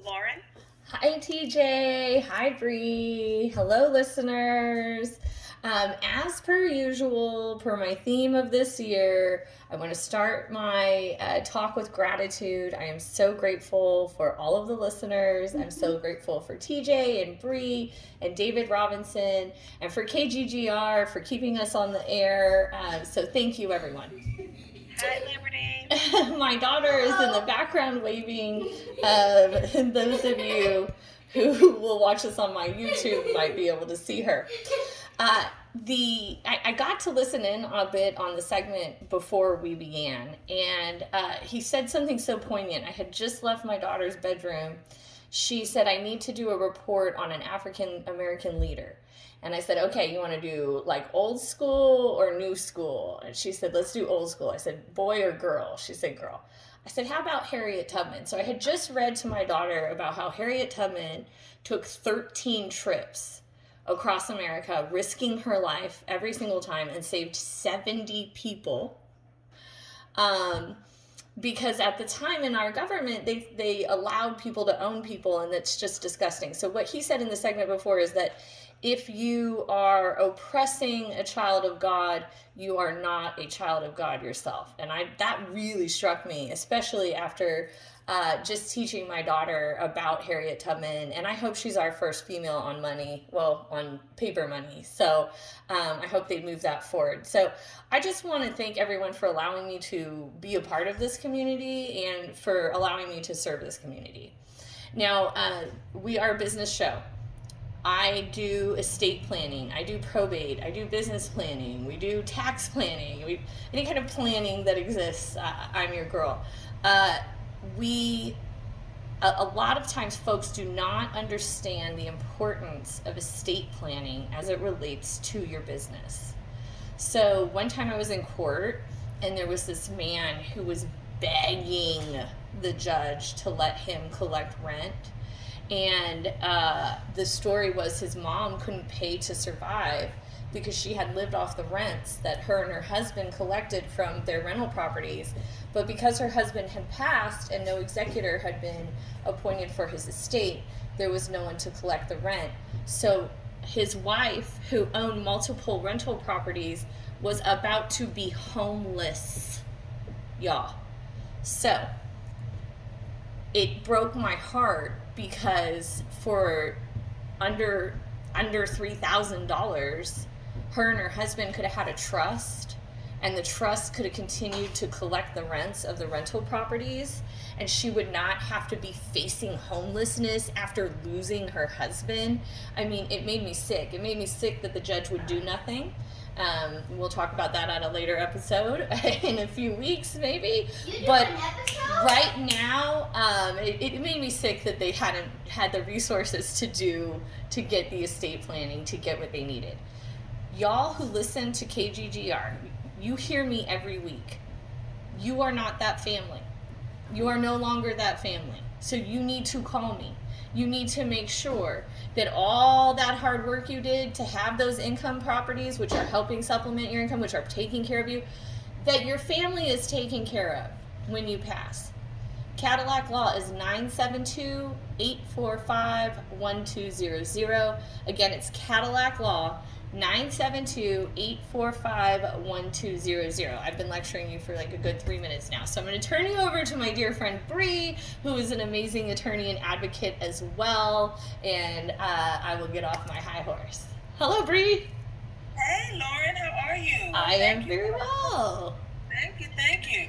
Lauren. Hi, TJ. Hi, Bree. Hello, listeners. As per usual, per my theme of this year, I want to start my talk with gratitude. I am so grateful for all of the listeners. I'm so grateful for TJ and Bree and David Robinson and for KGGR for keeping us on the air. So thank you, everyone. Hi, Liberty. My daughter is in the background waving. And those of you who will watch this on my YouTube might be able to see her. I got to listen in a bit on the segment before we began, and he said something so poignant. I had just left my daughter's bedroom. She said, I need to do a report on an African American leader. And I said, okay, you want to do like old school or new school? And she said, let's do old school. I said, boy or girl? She said, girl. I said, how about Harriet Tubman? So I had just read to my daughter about how Harriet Tubman took 13 trips across America, risking her life every single time, and saved 70 people. Because at the time in our government, they allowed people to own people, and that's just disgusting. So what he said in the segment before is that if you are oppressing a child of God, you are not a child of God yourself. And that really struck me, especially after just teaching my daughter about Harriet Tubman. And I hope she's our first female on money, well, on paper money. So I hope they move that forward. So I just want to thank everyone for allowing me to be a part of this community and for allowing me to serve this community. Now, we are a business show. I do estate planning, I do probate, I do business planning, we do tax planning, any kind of planning that exists, I'm your girl. A lot of times folks do not understand the importance of estate planning as it relates to your business. So one time I was in court and there was this man who was begging the judge to let him collect rent. And the story was his mom couldn't pay to survive because she had lived off the rents that her and her husband collected from their rental properties. But because her husband had passed and no executor had been appointed for his estate, there was no one to collect the rent. So his wife, who owned multiple rental properties, was about to be homeless, y'all. So it broke my heart because for under $3,000, her and her husband could have had a trust, and the trust could have continued to collect the rents of the rental properties, and she would not have to be facing homelessness after losing her husband. I mean, it made me sick. It made me sick that the judge would do nothing. We'll talk about that at a later episode in a few weeks, maybe. But right now, it made me sick that they hadn't had the resources to get the estate planning, to get what they needed. Y'all who listen to KGGR, you hear me every week. You are not that family. You are no longer that family. So you need to call me. You need to make sure that all that hard work you did to have those income properties, which are helping supplement your income, which are taking care of you, that your family is taken care of when you pass. Cadillac Law is 972-845-1200. Again, it's Cadillac Law, 972-845-1200. I've been lecturing you for like a good 3 minutes now. So I'm going to turn you over to my dear friend Bree, who is an amazing attorney and advocate as well. And I will get off my high horse. Hello, Bree. Hey, Lauren, how are you? I am very well. Thank you, thank you.